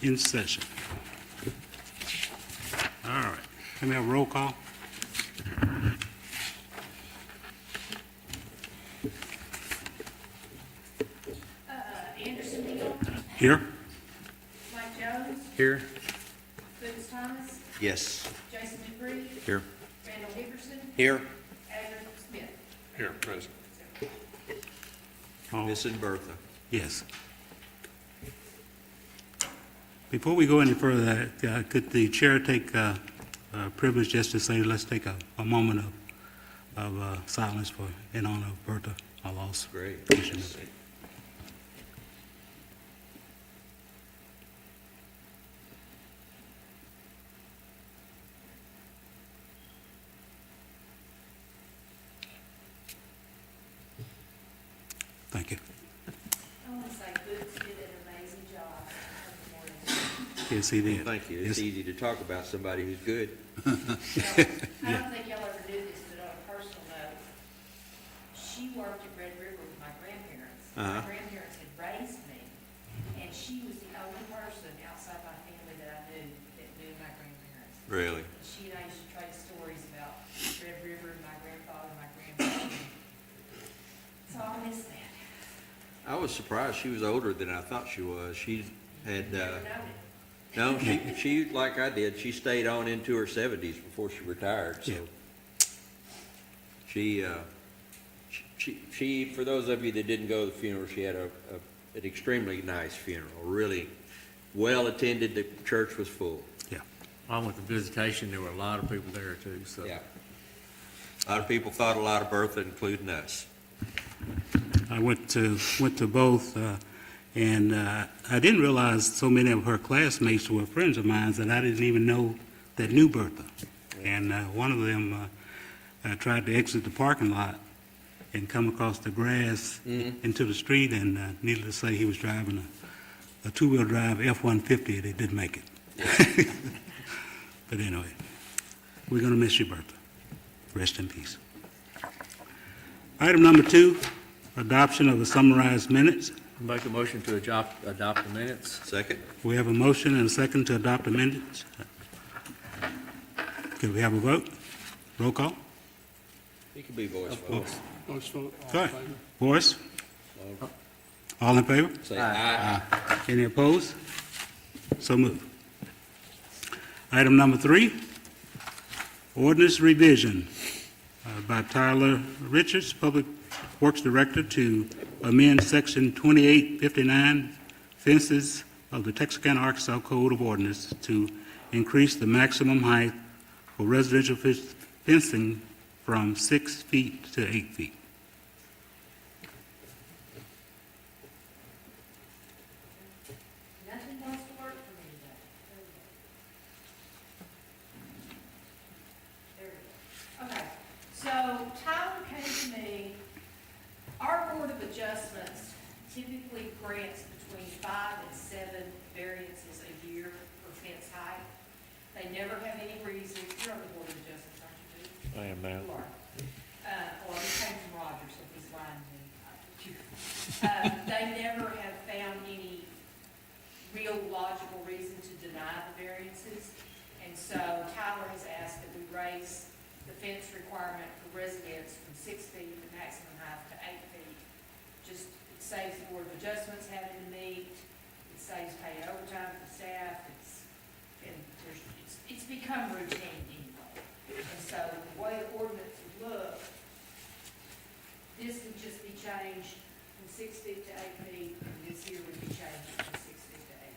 in session. All right, can we have a roll call? Anderson Neal, Here? Mike Jones, Here. Louis Thomas, Yes. Jason Dupree, Here. Randall Hickerson, Here. Adrian Smith. Here, present. Oh, Missing Bertha. yes. Before we go any further, could the chair take privilege just to say, let's take a moment of silence for, in honor of Bertha, our lost Great. commissioner. Thank you. I want to say Boots did an amazing job this morning. Yes, he did. Thank you. It's Yes. easy to talk about somebody who's good. I don't think y'all ever knew this, but on a personal note, she worked at Red River with my grandparents. Uh-huh. My grandparents had raised me, and she was the only person outside my family that I knew that knew my grandparents. Really? She and I used to trade stories about Red River and my grandfather and my grandfather. So I miss that. I was surprised she was older than I thought she was. She had, Never known it. no, she, like I did, she stayed on into her 70s before she retired, so. Yeah. She, for those of you that didn't go to the funeral, she had an extremely nice funeral, really well attended. The church was full. Yeah. I went to visitation, there were a lot of people there too, so. Yeah. A lot of people thought a lot of Bertha, including us. I went to both, and I didn't realize so many of her classmates were friends of mine that I didn't even know that knew Bertha. And one of them tried to exit the parking lot and come across the grass into the street, and needless to say, he was driving a two-wheel drive F-150, and it didn't make it. But anyway, we're going to miss you, Bertha. Rest in peace. Item number 2, adoption of the summarized minutes. Make a motion to adopt the minutes. Second? We have a motion and a second to adopt the minutes. Can we have a vote? Roll call? It could be voice vote. Voice vote, all Go in ahead. favor? Voice? All in favor? Say aye. Any opposed? So moved. Item number 3, ordinance revision by Tyler Richards, Public Works Director, to amend Section 2859 fences of the Texarkana, Arkansas Code of Ordinance to increase the maximum height for residential fencing from 6 feet to 8 feet. Nothing wants to work for me today. There we go. Okay, so Tyler came to me, our Board of Adjustments typically grants between 5 and 7 variances a year for fence height. They never have any reason, you're on the Board of Adjustments, aren't you, Boo? I am now. You are. Well, he came from Rogers, so he's lying to me. They never have found any real logical reason to deny the variances. And so Tyler has asked that we raise the fence requirement for residents from 6 feet, the maximum height, to 8 feet. Just, it saves the Board of Adjustments having to meet, it saves paying overtime for staff, it's become routine anyway. And so the way the ordinance would look, this would just be changed from 6 feet to 8 feet, and this here would be changed from 6 feet to 8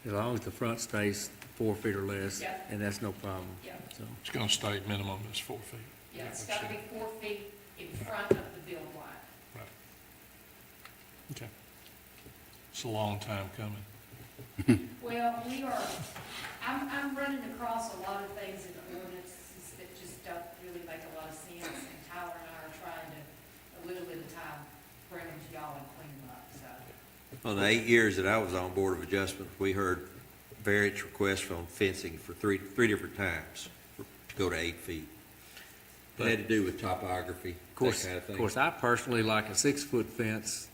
feet. As long as the front stays 4 feet or less, Yep. and that's no problem. Yep. So, It's gonna state minimum is 4 feet. Yeah, it's got to be 4 feet in front of the build line. Right. Okay. It's a long time coming. Well, I'm running across a lot of things in the ordinances that just don't really make a lot of sense, and Tyler and I are trying to, a little at a time, bring them to y'all and clean them up, so. Well, the 8 years that I was on Board of Adjustment, we heard variance requests from fencing for three different times to go to 8 feet. It had to do with topography, that kind of of thing. course, I personally like a 6-foot fence.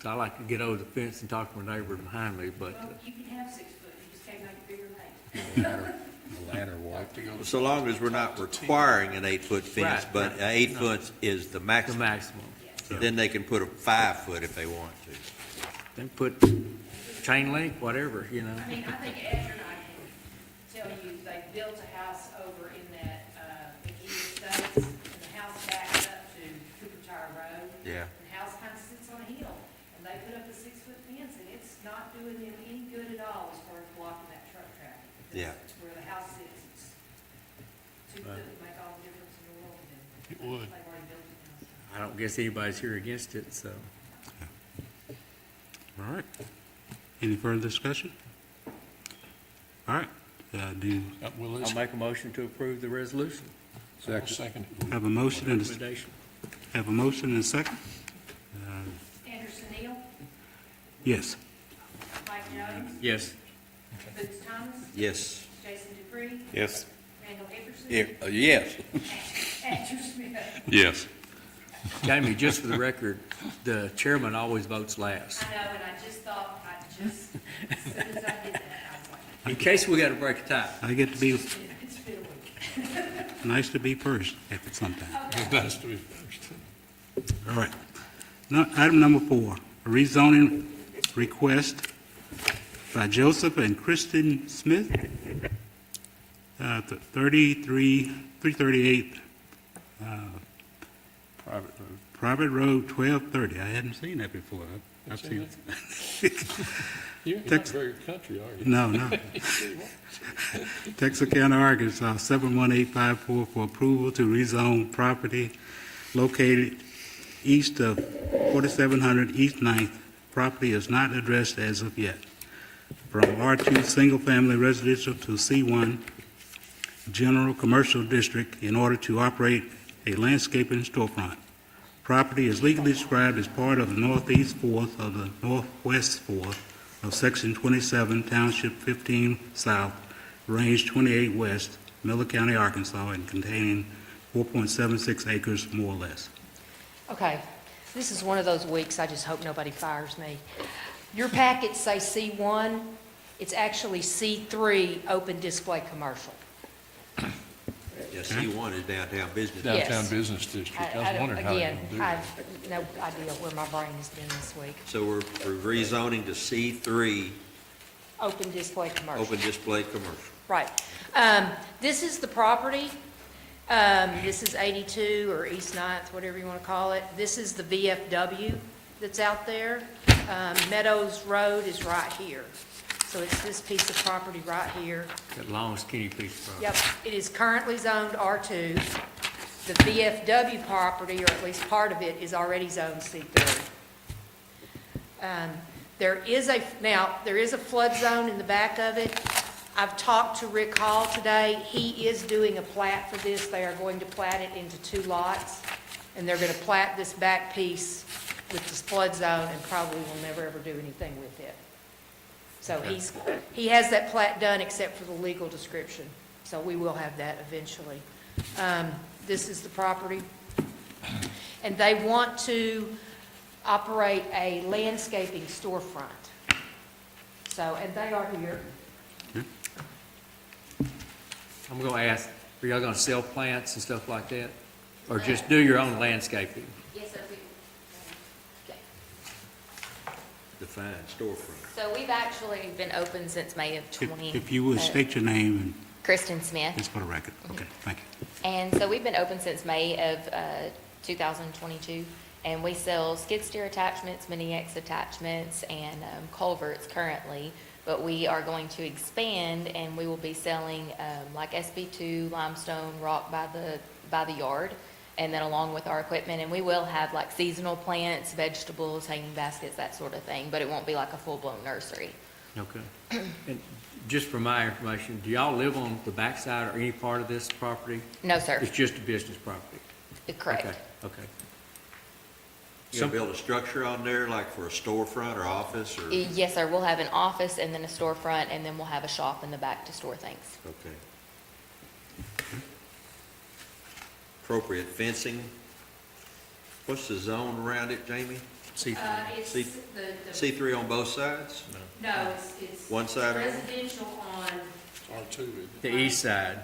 I like to get over the fence and talk to my neighbor behind me, but Well, you can have 6 foot, you can't make it bigger than 8. The ladder walk to go. So long as we're not requiring an 8-foot fence, Right, but right. 8 foot is the The maximum. maximum. Then they can put a 5 foot if they want to. Then put chain link, whatever, you know. I mean, I think Ed and I can tell you, they built a house over in that, McGee Estates, and the house backs up to Cooper Tire Road. Yeah. And the house kind of sits on a hill, and they put up a 6-foot fence, and it's not doing them any good at all as far as blocking that truck traffic. Yeah. Where the house sits, it's too good to make all the difference in the world to them. It would. They've already built it now, so. I don't guess anybody's here against it, so. All right. Any further discussion? All right. Well, I'll it's, make a motion to approve the resolution. I'll second it. Have a motion and Recommendation. a second? Anderson Neal, Yes. Mike Jones, Yes. Boots Thomas, Yes. Jason Dupree, Yes. Randall Hickerson. Yes. Andrew Smith. Yes. Jamie, just for the record, the chairman always votes last. I know, and I just thought, as soon as I did that, I was like, In case we gotta break a tie. I get to be, it's been a week. nice to be first at some time. It's nice to be first. All right. Now, item number 4, a rezoning request by Joseph and Kristen Smith, 338 Private road. Private Road, 1230. I hadn't seen that before. I've seen it. You're not Tex- very country, are you? No, no. Texarkana, Arkansas, 71854 for approval to rezone property located east of 4700 East 9th. Property is not addressed as of yet. From R2 Single Family Residential to C1 General Commercial District in order to operate a landscaping storefront. Property is legally described as part of the Northeast Fourth of the Northwest Fourth of Section 27, Township 15 South, Range 28 West, Miller County, Arkansas, and containing 4.76 acres, more or less. Okay, this is one of those weeks, I just hope nobody fires me. Your packets say C1, it's actually C3, open display commercial. Yeah, C1 is downtown business. Yes. Downtown Business District. I was don't- wondering how they're Again, gonna do I that. have no idea where my brain has been this week. So we're rezoning to C3, Open display commercial. open display commercial. Right. This is the property. This is 82 or East 9th, whatever you want to call it. This is the VFW that's out there. Meadows Road is right here. So it's this piece of property right here. That long skinny piece of property. Yep, it is currently zoned R2. The VFW property, or at least part of it, is already zoned C3. There is a flood zone in the back of it. I've talked to Rick Hall today. He is doing a plat for this. They are going to plat it into 2 lots, and they're going to plat this back piece with this flood zone and probably will never, ever do anything with it. So he has that plat done except for the legal description. So we will have that eventually. This is the property. And they want to operate a landscaping storefront. So, and they are here. I'm gonna ask, are y'all gonna sell plants and stuff like that? Or just do your own landscaping? Yes, sir. Define storefront. So we've actually been open since May of 20. If you would state your name and Kristen Smith. just for the record. Okay, thank you. And so we've been open since May of 2022. And we sell skid steer attachments, mini X attachments, and culverts currently. But we are going to expand, and we will be selling like SB2, limestone, rock by the yard, and then along with our equipment. And we will have like seasonal plants, vegetables, hanging baskets, that sort of thing. But it won't be like a full-blown nursery. Okay. And just for my information, do y'all live on the backside or any part of this property? No, sir. It's just a business property? Correct. Okay, okay. You gonna build a structure on there, like for a storefront or office, or? Yes, sir. We'll have an office and then a storefront, and then we'll have a shop in the back to store things. Okay. Appropriate fencing. What's the zone around it, Jamie? See, It's C- the, C3 on both sides? no, it's. One side only? Residential on, R2, isn't it? the east side,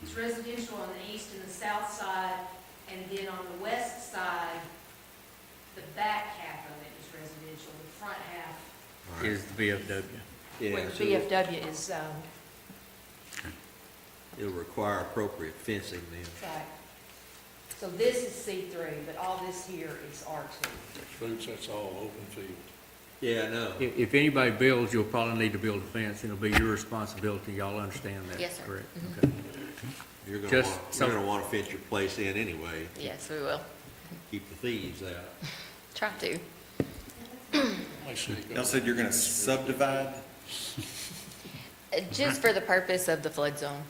it's residential on the east and the south side, and then on the west side, the back half of it is residential, the front half. All right. is the VFW. Yeah, Where the so VFW is, it'll require appropriate fencing then. right. So this is C3, but all this here is R2. Boots, that's all open field. Yeah, I know. If anybody builds, you'll probably need to build a fence, and it'll be your responsibility. Y'all understand that? Yes, sir. Correct? Mhm. Okay. You're gonna Just want, some- you're gonna wanna fence your place in anyway, Yes, we will. keep the thieves out. Try to. I see. Y'all said you're gonna subdivide? Just for the purpose of the flood zone.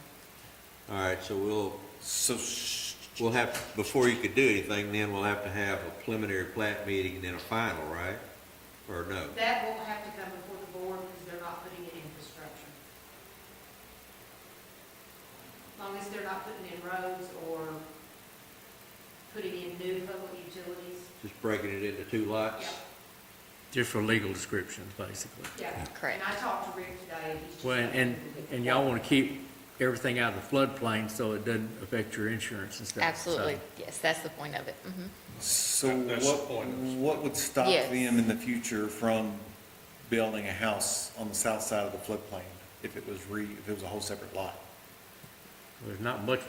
All right, so So, we'll have, before you could do anything, then we'll have to have a preliminary plat meeting and then a final, right? Or no? That won't have to come before the board because they're not putting in infrastructure. As long as they're not putting in roads or putting in new public utilities. Just breaking it into two lots? Yeah, Just for legal descriptions, basically. yeah. Correct. And I talked to Rick today, and he's just. Well, and y'all want to keep everything out of the floodplain so it doesn't affect your insurance and stuff. so- Absolutely. Yes, that's the point of it. Mhm. so That's the point of it. what would stop Yes. them in the future from building a house on the south side of the floodplain if it was if it was a whole separate lot? There's not much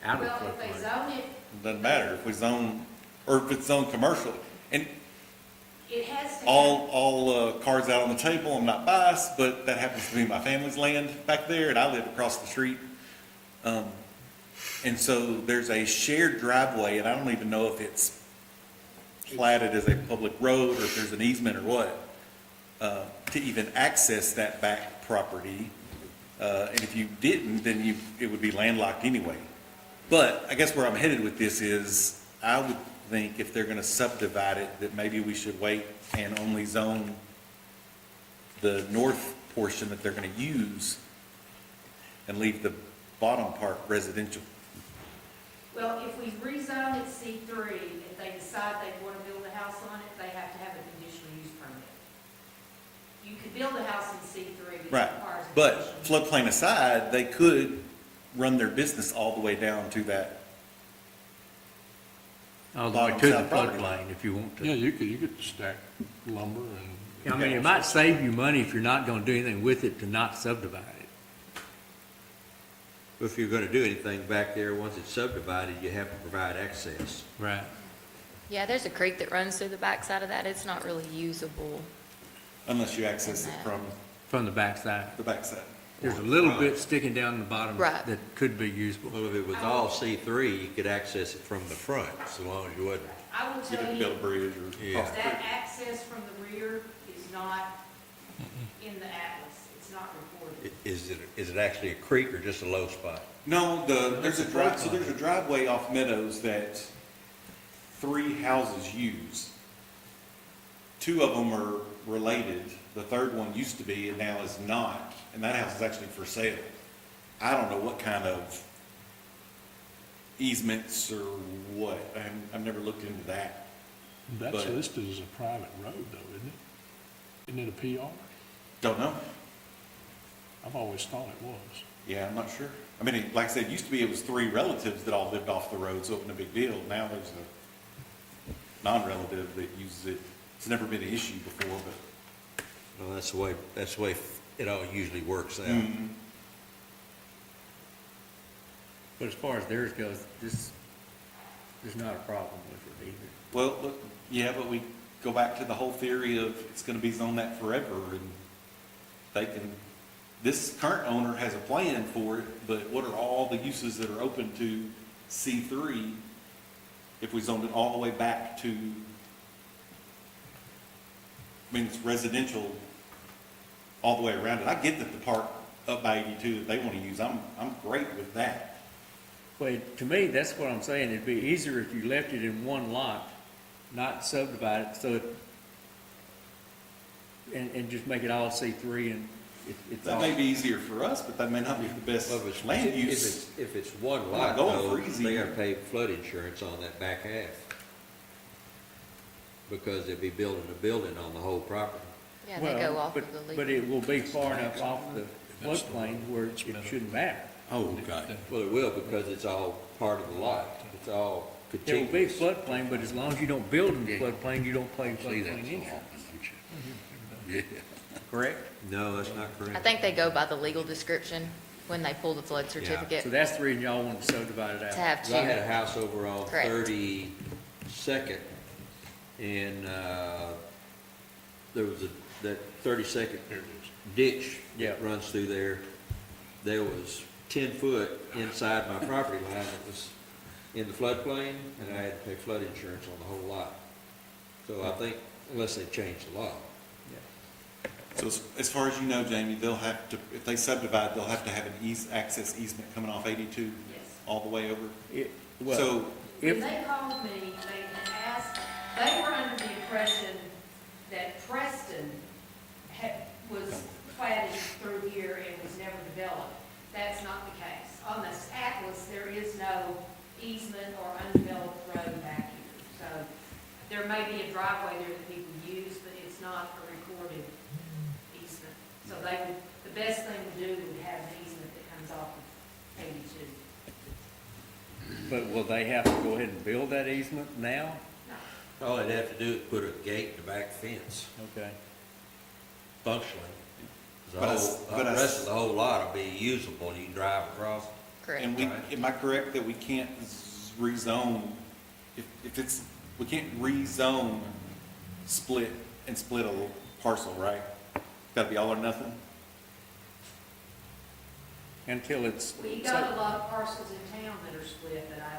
out of the Well, if they floodplain. zone it, Doesn't matter if we zone, or if it's zoned commercial. And it has to. have- all cards out on the table, I'm not biased, but that happens to be my family's land back there, and I live across the street. And so there's a shared driveway, and I don't even know if it's platted as a public road, or if there's an easement or what, to even access that back property. And if you didn't, then it would be landlocked anyway. But I guess where I'm headed with this is, I would think if they're gonna subdivide it, that maybe we should wait and only zone the north portion that they're gonna use and leave the bottom part residential. Well, if we rezone it C3, if they decide they want to build a house on it, they have to have a conditional use permit. You could build a house in C3, but Right, it requires a but conditional use. floodplain aside, they could run their business all the way down to that. All the way bottom to the south property floodplain if you want to. Yeah, you could stack lumber and. I mean, it might save you money if you're not going to do anything with it to not subdivide it. If you're gonna do anything back there, once it's subdivided, you have to provide access. Right. Yeah, there's a creek that runs through the backside of that. It's not really usable. Unless you access it from From the backside. the backside. There's a little bit sticking down the bottom Right. that could be usable. Well, if it was all C3, you could access it from the front, so long as you wasn't. I will You tell could you, build a bridge or. Yeah. that access from the rear is not in the atlas. It's not reported. Is it actually a creek or just a low spot? No, there's a driveway off Meadows that 3 houses use. 2 of them are related. The third one used to be and now is not, and that house is actually for sale. I don't know what kind of easements or what. I've never looked into that. That's But- listed as a private road though, isn't it? Isn't it a PR? Don't know. I've always thought it was. Yeah, I'm not sure. I mean, like I said, it used to be it was 3 relatives that all lived off the road, so it wasn't a big deal. Now there's a non-relative that uses it. It's never been an issue before, but. Well, that's the way it all usually works out. Mm-hmm. But as far as theirs goes, there's not a problem with it either. Well, look, yeah, but we go back to the whole theory of it's gonna be zoned that forever, and they can, this current owner has a plan for it, but what are all the uses that are open to C3 if we zoned it all the way back to, I mean, it's residential all the way around it. I get that the park up by 82 that they wanna use, I'm great with that. Well, to me, that's what I'm saying. It'd be easier if you left it in one lot, not subdivide it, so it, and just make it all C3 and it's That all. may be easier for us, but that may not be the best Well, if land it's, use. if it's one We're lot, not going though, for easy. they gotta pay flood insurance on that back half. because they'll be building a building on the whole property. Yeah, they go off but- of the legal. But it will be far enough off the floodplain where it shouldn't matter. Oh, okay. Well, it will, because it's all part of the lot. It's all It will be contiguous. floodplain, but as long as you don't build in the floodplain, you don't play floodplain anyway. Correct? No, that's not I correct. think they go by the legal description when they pull the flood certificate So that's the reason y'all want to subdivide it out. to have 'Cause I had a two. house over on Correct. 32nd, and, there was that 32nd ditch Yeah. that runs through there. There was 10 foot inside my property line that was in the floodplain, and I had to pay flood insurance on the whole lot. So I think, unless they change the law. So as far as you know, Jamie, they'll have to, if they subdivide, they'll have to have an access easement coming off 82 Yes. all the way over. Well, So, When if, they called me, they had asked, they were under the impression that Preston was platted through here and was never developed. That's not the case. On this atlas, there is no easement or undeveloped road back here. So there may be a driveway there that people use, but it's not a recorded easement. So they would, the best thing to do would have an easement that comes off of 82. but will they have to go ahead and build that easement now? No. All they'd have to do is put a gate in the back fence, Okay. functionally. The But I whole, s- but the I s- rest of the whole lot will be usable, and you can drive across. Correct. and we, am I correct that we can't rezone, if it's, we can't rezone split and split a parcel, right? Gotta be all or nothing? Until it's. Well, you got a lot of parcels in town that are split, but I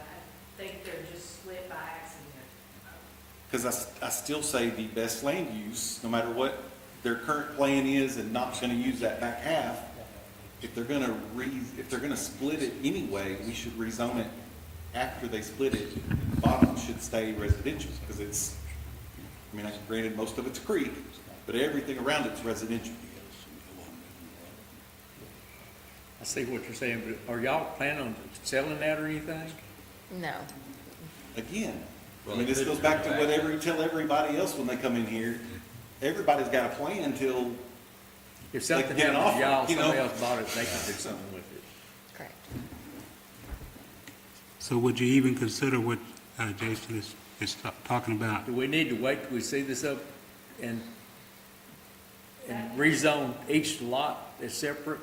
think they're just split by accident. Because I still say the best land use, no matter what their current plan is and not gonna use that back half, if they're gonna split it anyway, we should rezone it after they split it. The bottom should stay residential, because it's, I mean, granted, most of it's creek, but everything around it's residential. I see what you're saying, but are y'all planning on selling that or anything? No. Again, Well, I mean, they this could goes back to turn it back. whatever you tell everybody else when they come in here. Everybody's got a plan till, If something get an happened to offer, y'all, you know? somebody else bought it, they could do something with it. Correct. So would you even consider what Jason is talking about? Do we need to wait till we see this up and rezone each lot as separate?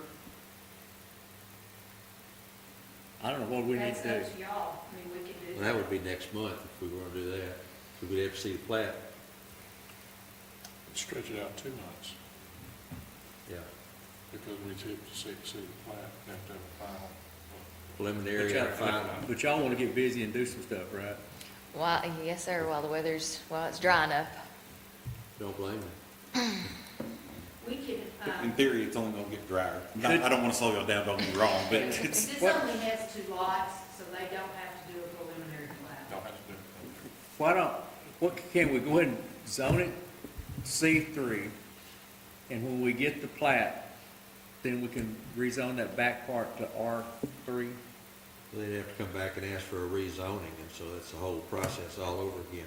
I don't know what we need That's to do. up to y'all. I mean, we can do Well, that would be next month if we were to do that. So we'd have to see the plat. Stretch it out 2 months, Yeah. because we have to see the plat, we have to have a final. Preliminary But or final. But y'all want to get busy and do some stuff, right? Well, yes, sir, while the weather's, while it's dry enough. Don't blame me. We can, in theory, it's only gonna get drier. I don't wanna slow y'all down, don't get me wrong, but it's, this only has 2 lots, so they don't have to do a preliminary plat. Don't have to do it. Why don't, can we go ahead and zone it C3? And when we get the plat, then we can rezone that back part to R3? They'd have to come back and ask for a rezoning, and so that's the whole process all over again.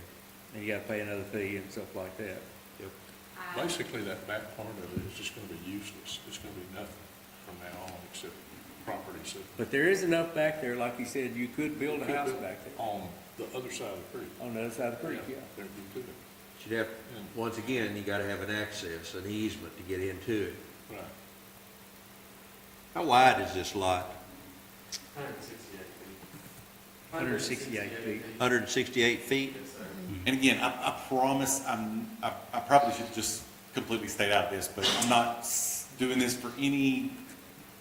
And you got to pay another fee and stuff like that. Yep. Basically, that back part of it is just gonna be useless. It's gonna be nothing from now on, except properties that. But there is enough back there, like you said, you could build a house back there. On the other side of the creek. On the other side of the creek, yeah. There you could, You'd have, once again, you gotta have an access, an easement to get into it. right. How wide is this lot? 168 feet. 168 feet? and again, I promise, I probably should just completely stay out of this, but I'm not doing this for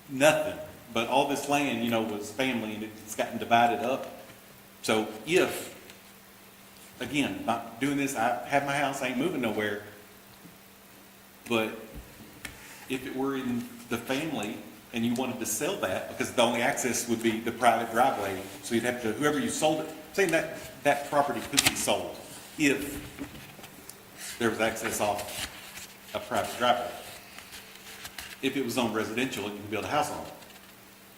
nothing. But all this land, was family and it's gotten divided up. So if, again, not doing this, I have my house, I ain't moving nowhere. But if it were in the family and you wanted to sell that, because the only access would be the private driveway, so you'd have to, whoever you sold it, saying that property could be sold if there was access off a private driveway. If it was on residential and you could build a house on it.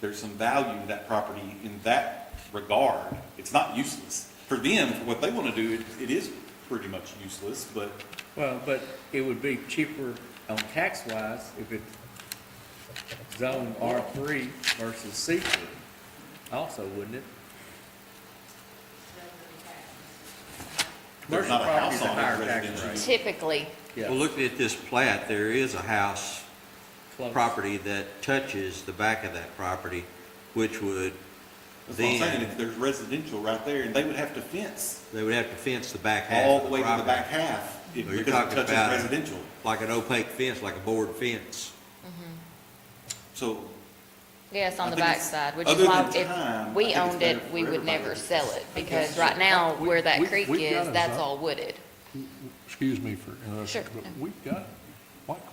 There's some value to that property in that regard. It's not useless. For them, for what they want to do, it is pretty much useless, but Well, but it would be cheaper on tax-wise if it's zone R3 versus C3 also, wouldn't it? there's Commercial not a house property's a on higher it tax residential. rate. Typically, Yeah, Well, looking at this plat, there is a house close. property that touches the back of that property, which would That's what I'm saying, then, if there's residential right there, and they would have to fence they would have to fence the back half all of the the way to the back property. half, Well, you're because it talking touches about- residential. Like an opaque fence, like a board fence. So, yes, on I the think it's- backside, which other is why than if time, I we think it's owned better it, for we would everybody. never sell it, because right now, where that creek we've got is, a that's zone. all wooded. Excuse me for interrupting, Sure. but we've got,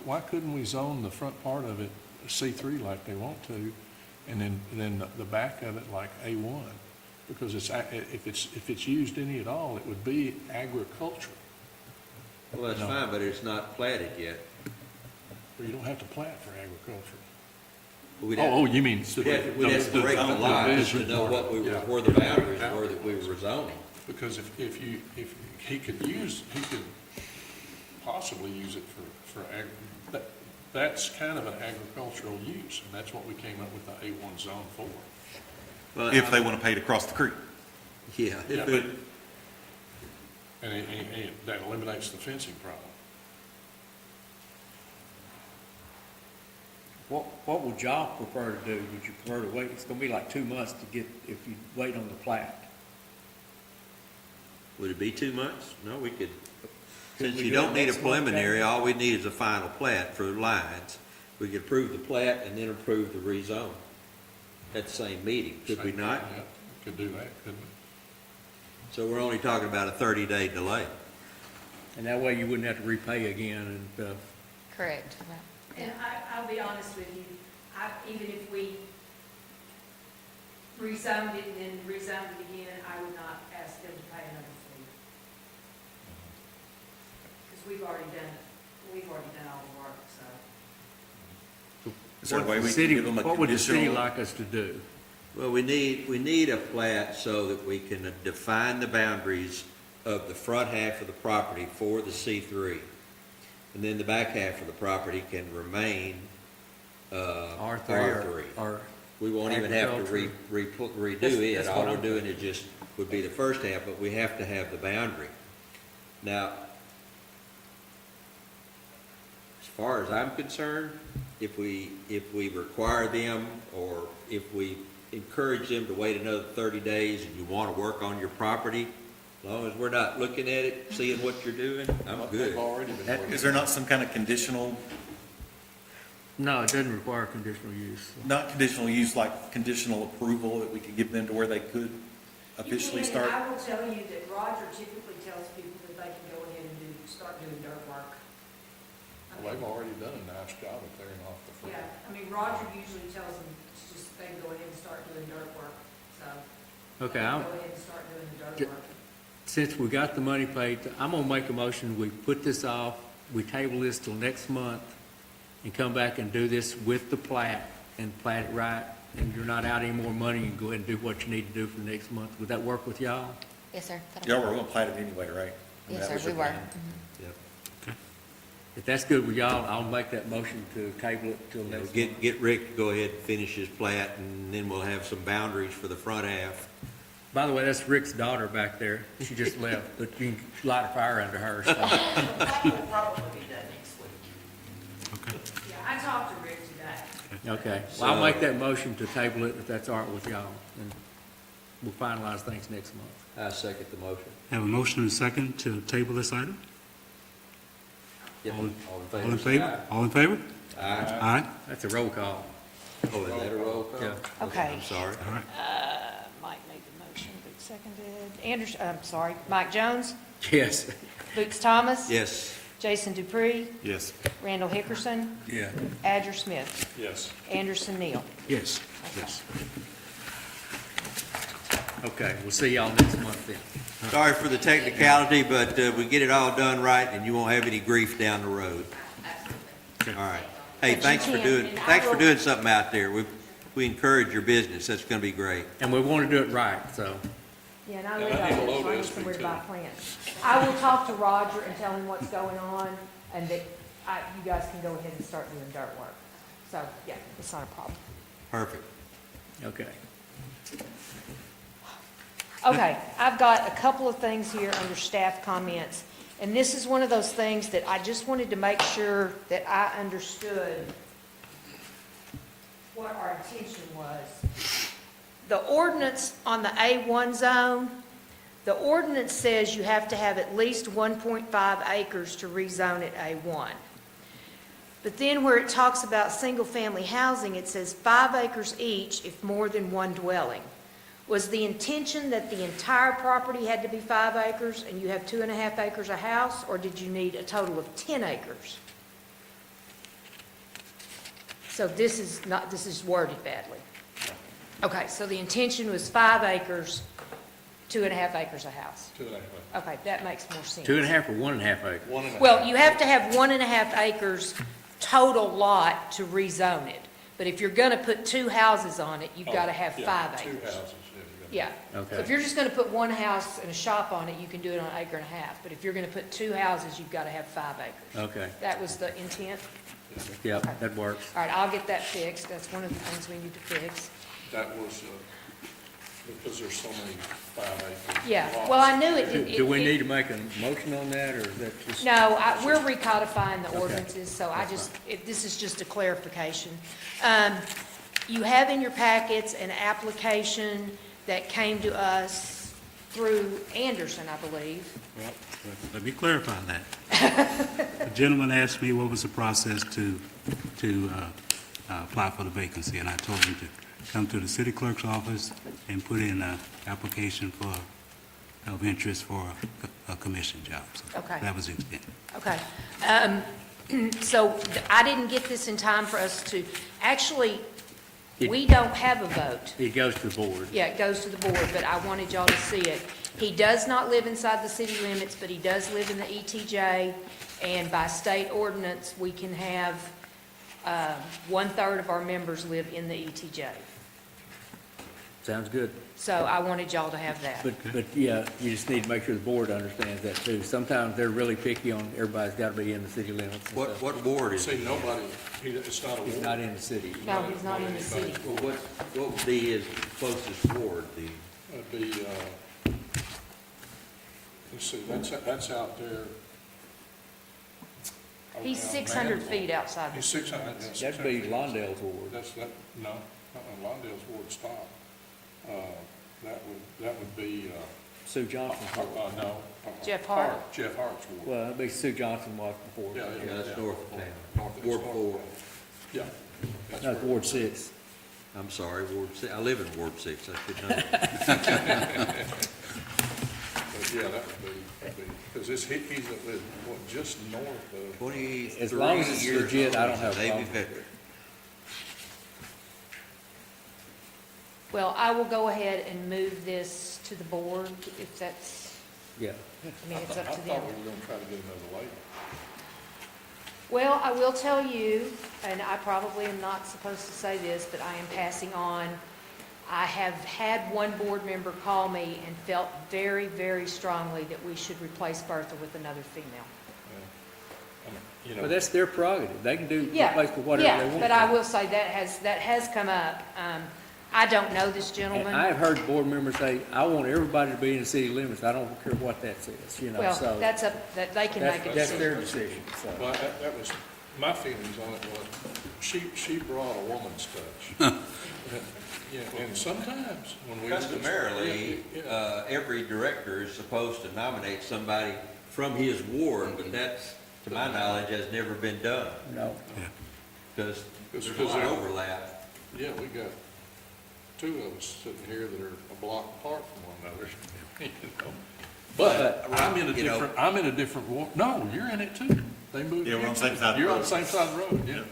why couldn't we zone the front part of it C3 like they want to, and then the back of it like A1? Because if it's used any at all, it would be agricultural. Well, that's No. fine, but it's not platted yet. But you don't have to plat for agriculture. We'd have- Oh, you mean. We'd have to break the line just to know what we were, where the boundaries were that we were zoning. Because if he could possibly use it that's kind of an agricultural use, and that's what we came up with the A1 zone for. Well, if they want to pay to cross the creek. Yeah, Yeah, if but, it, and that eliminates the fencing problem. What would y'all prefer to do? Would you prefer to wait? It's gonna be like 2 months to get, if you wait on the plat. would it be 2 months? No, we could, Could since we you do it don't need a next month, preliminary, Jack? all we need is a final plat for lines. We could approve the plat and then approve the rezone at the same meeting, could we Same not? thing, yeah. Could do that, couldn't we? So we're only talking about a 30-day delay. And that way you wouldn't have to repay again and, Correct. And I'll be honest with you, even if we rezoned it and then rezoned it again, I would not ask them to pay another fee. Because we've already done all the work, so. Is there a what way the we can city, give them a what would the city conditional? like us to do? Well, we need a plat so that we can define the boundaries of the front half of the property for the C3. And then the back half of the property can remain, R3. Or We won't even have to redo it, That's all what we're I'm doing is just, would be the first half, but we have to have the boundary. Now, as far as I'm concerned, if we require them, or if we encourage them to wait another 30 days and you want to work on your property, as long as we're not looking at it, seeing what you're doing, I'm good. They've already been That- working. Is there not some kind of conditional, No, it doesn't require conditional use. not conditional use, like conditional approval that we could give them to where they could officially You can, start? and I will tell you that Roger typically tells people that they can go ahead and start doing dirt work. I Well, they've mean, already done a nice job of clearing off the front. Yeah, I mean, Roger usually tells them to just, they can go ahead and start doing dirt work, so. Okay, they can I'm, Go ahead and start doing the Ju- dirt work. since we got the money paid, I'm gonna make a motion, we put this off, we table this till next month, and come back and do this with the plat, and plat it right, and you're not out any more money, you can go ahead and do what you need to do for the next month. Would that work with y'all? Yes, sir. Y'all were going to plat it anyway, right? I mean, Yes, that sir, was we your were. plan. Yep. If that's good with y'all, I'll make that motion to table it till next month. Get Rick to go ahead and finish his plat, and then we'll have some boundaries for the front half. By the way, that's Rick's daughter back there. She just left, but you can light a fire under her, so. That will probably be done next week. Okay. Yeah, I talked to Rick today. Okay, well, I'll make that motion to table it if that's all right with y'all, and we'll finalize things next month. I second the motion. Have a motion and a second to table this item? Yep. All in All All in favor? All in favor? Aye. Aye. That's a roll call. Oh, is that a roll call? Yeah. Okay. I'm sorry. All right. Mike made the motion, Luke seconded. Anderson, I'm sorry, Mike Jones, Yes. Luke Thomas. Yes. Jason Dupree, Yes. Randall Hickerson, Yeah. Adger Smith, Yes. Anderson Neal. Yes, yes. Okay, we'll see y'all next month then. Sorry for the technicality, but we get it all done right, and you won't have any grief down the road. All right. Hey, But you thanks for can, doing, and I thanks for will- doing something out there. We encourage your business. That's gonna be great. And we want to do it right, so Yeah, and I Yeah, live I out need a there, load so I of need somewhere to SB2. buy plants. I will talk to Roger and tell him what's going on, and that you guys can go ahead and start doing dirt work. So, yeah, it's not a problem. Perfect. Okay. Okay, I've got a couple of things here under staff comments, and this is one of those things that I just wanted to make sure that I understood what our intention was. The ordinance on the A1 zone, the ordinance says you have to have at least 1.5 acres to rezone it A1. But then where it talks about single-family housing, it says 5 acres each if more than one dwelling. Was the intention that the entire property had to be 5 acres and you have 2.5 acres a house, or did you need a total of 10 acres? So this is worded badly. Okay, so the intention was 5 acres, 2.5 acres a house. 2.5. Okay, that makes more sense. 2.5 or 1.5 acres? 1.5. Well, you have to have 1.5 acres total lot to rezone it. But if you're gonna put 2 houses on it, you've gotta have 5 2 acres. houses, Yeah. Okay. So if you're just gonna put 1 house and a shop on it, you can do it on 1.5 acres. But if you're gonna put 2 houses, you've gotta have 5 acres. Okay, That was the intent? yeah, that works. All right, I'll get that fixed. That's one of the things we need to fix. That was, because there's so many 5 acre Yeah, lots. well, I knew it. Do we need to make a motion on that, or is that just? No, we're recodifying the Okay. ordinances, so this is just a clarification. You have in your packets an application that came to us through Anderson, I believe. Well, let me clarify that. The gentleman asked me what was the process to apply for the vacancy, and I told him to come to the city clerk's office and put in an application of interest for a commission job. So Okay. that was the extent. Okay. So I didn't get this in time for us to, actually, we don't have a vote. It goes to the board. Yeah, it goes to the board, but I wanted y'all to see it. He does not live inside the city limits, but he does live in the ETJ, and by state ordinance, we can have 1/3 of our members live in the ETJ. Sounds good. So I wanted y'all to have that. But yeah, you just need to make sure the board understands that too. Sometimes they're really picky on, everybody's gotta be in the city limits and What, stuff. what ward is See, it? nobody, it's not a He's ward. not in the city. No, he's not in the city. Well, what would be his closest ward, It'd be, let's see, that's out there. He's around 600 Manville. feet outside the He's city 600. limits. that's That'd 600 be feet. Lawndale's ward. No, Lawndale's ward stop. That would be, Sue Johnson's ward. no. Jeff Hart. Jeff Hart's ward. Well, it'd be Sue Johnson was before. Yeah, Yeah, that's north of town. North- Ward north- 4. Yeah. That's No, where- Ward 6. I'm sorry, Ward 6. I live in Ward 6, I should know. But yeah, that would be, because he's what, just north of, 23 As long as it's years legit, I old, don't have a Navy problem. veteran. Well, I will go ahead and move this to the board if that's, Yeah. I mean, it's up I to them. thought we were gonna try to get another lady. Well, I will tell you, and I probably am not supposed to say this, but I am passing on. I have had one board member call me and felt very, very strongly that we should replace Bertha with another female. You But know, that's their prerogative. They can do, Yeah, replace with whatever they yeah, want. but I will say that has come up. I don't know this And gentleman. I've heard board members say, I want everybody to be in the city limits. I don't care what that says, Well, so. that's up, that they can make a That's their decision. decision, so. well, that was, my feelings on it was, she brought a woman's touch. Yeah, and sometimes when we. Customarily, Yeah, yeah. every director is supposed to nominate somebody from his ward, but that's, to my knowledge, has never been done, No. because there's a Because lot of they're- overlap. Yeah, we got 2 of us sitting here that are a block apart from one another, you know. But I'm in a you know- different, I'm in a different ward. No, you're in it too. They moved. Yeah, we're on you. the same side of the You're on road. the same side of the road, yeah.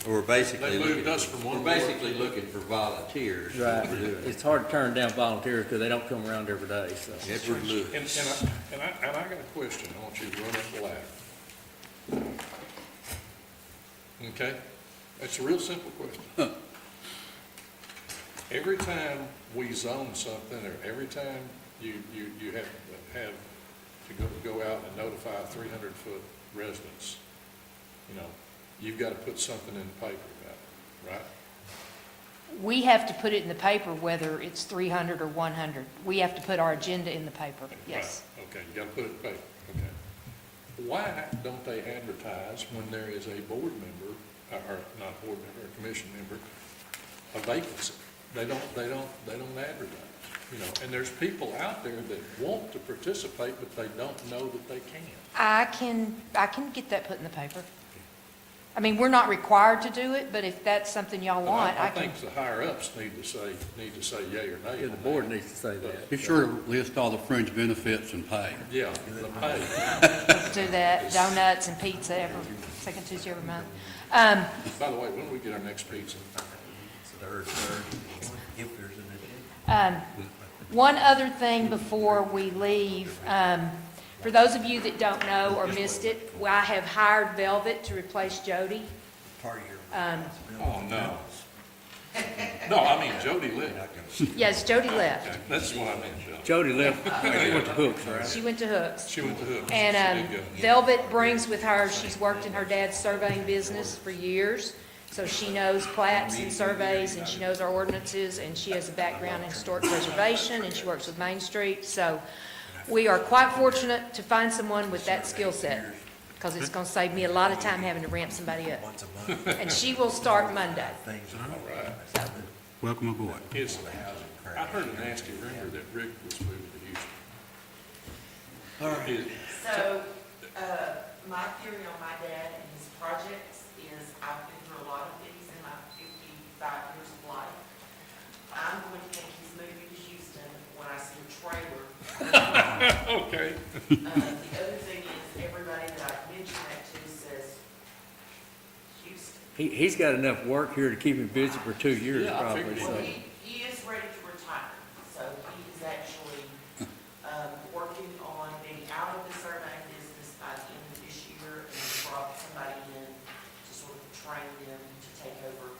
We're basically They moved looking, us from one we're ward basically to- looking for volunteers. is Right. what we're doing. It's hard to turn down volunteers because they don't come around every day, so. Edward Lewis. And I got a question, I want you to run up the ladder. Okay? That's a real simple question. Every time we zone something, or every time you have to go out and notify 300-foot residents. You know, you've got to put something in the paper about it, right? We have to put it in the paper whether it's 300 or 100. We have to put our agenda in the paper, yes. Right, okay, you got to put it in the paper, okay. Why don't they advertise when there is a board member, or not board member, a commission member, a vacancy? They don't advertise, you know, and there's people out there that want to participate, but they don't know that they can. I can get that put in the paper. I mean, we're not required to do it, but if that's something y'all But want, I I can. think the higher-ups need to say yea or nay. Yeah, the on board that. needs to say that. Be sure to list all the fringe benefits and pay. Yeah, the pay. Do that, donuts and pizza every second Tuesday every month. By the way, when do we get our next pizza? One other thing before we leave, for those of you that don't know or missed it, I have hired Velvet to replace Jody. Oh, no. No, I mean Jody left. Yes, Jody left. That's what I meant, Joe. Jody left, she went to Hooks, right? She went to Hooks. She went to Hooks. And She did go. Velvet brings with her, she's worked in her dad's surveying business for years, so she knows plats and surveys, and she knows our ordinances, and she has a background in historic preservation, and she works with Main Street. So we are quite fortunate to find someone with that skill set, because it's going to save me a lot of time having to ramp somebody up. And she will start Monday. So, Welcome aboard. I heard a nasty rumor that Rick was moving to Houston. So, my theory on my dad and his projects is I've been through a lot of these in my 55 years of life. I'm going to think he's moving to Houston when I see a trailer. Okay. The other thing is, everybody that I mention that to says Houston. He's got enough work here to keep him busy for 2 years, Yeah, I probably, figured so. Well, he is ready to retire, so he is actually, working on being out of the surveying business by the end of this year, and he brought somebody in to sort of train them to take over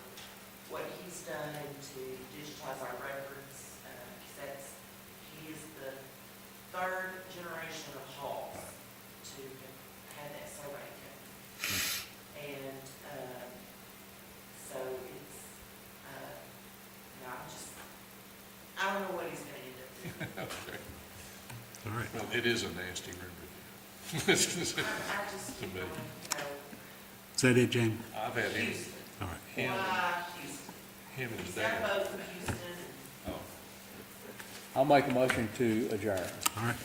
what he's done and to digitize our records, because he is the third generation of Halls to have that survey company. And, so it's, I don't know what he's gonna end up doing. All right. Well, it is a nasty rumor. I just keep me. going, Is that it, Jamie? I've had him, Houston, All right. him, why Houston? him and his He's got a dad. vote for Houston. Oh. I'll make a motion to adjourn. All right.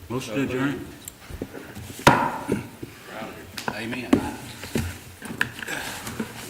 Motion to adjourn? We're out of here. Amen.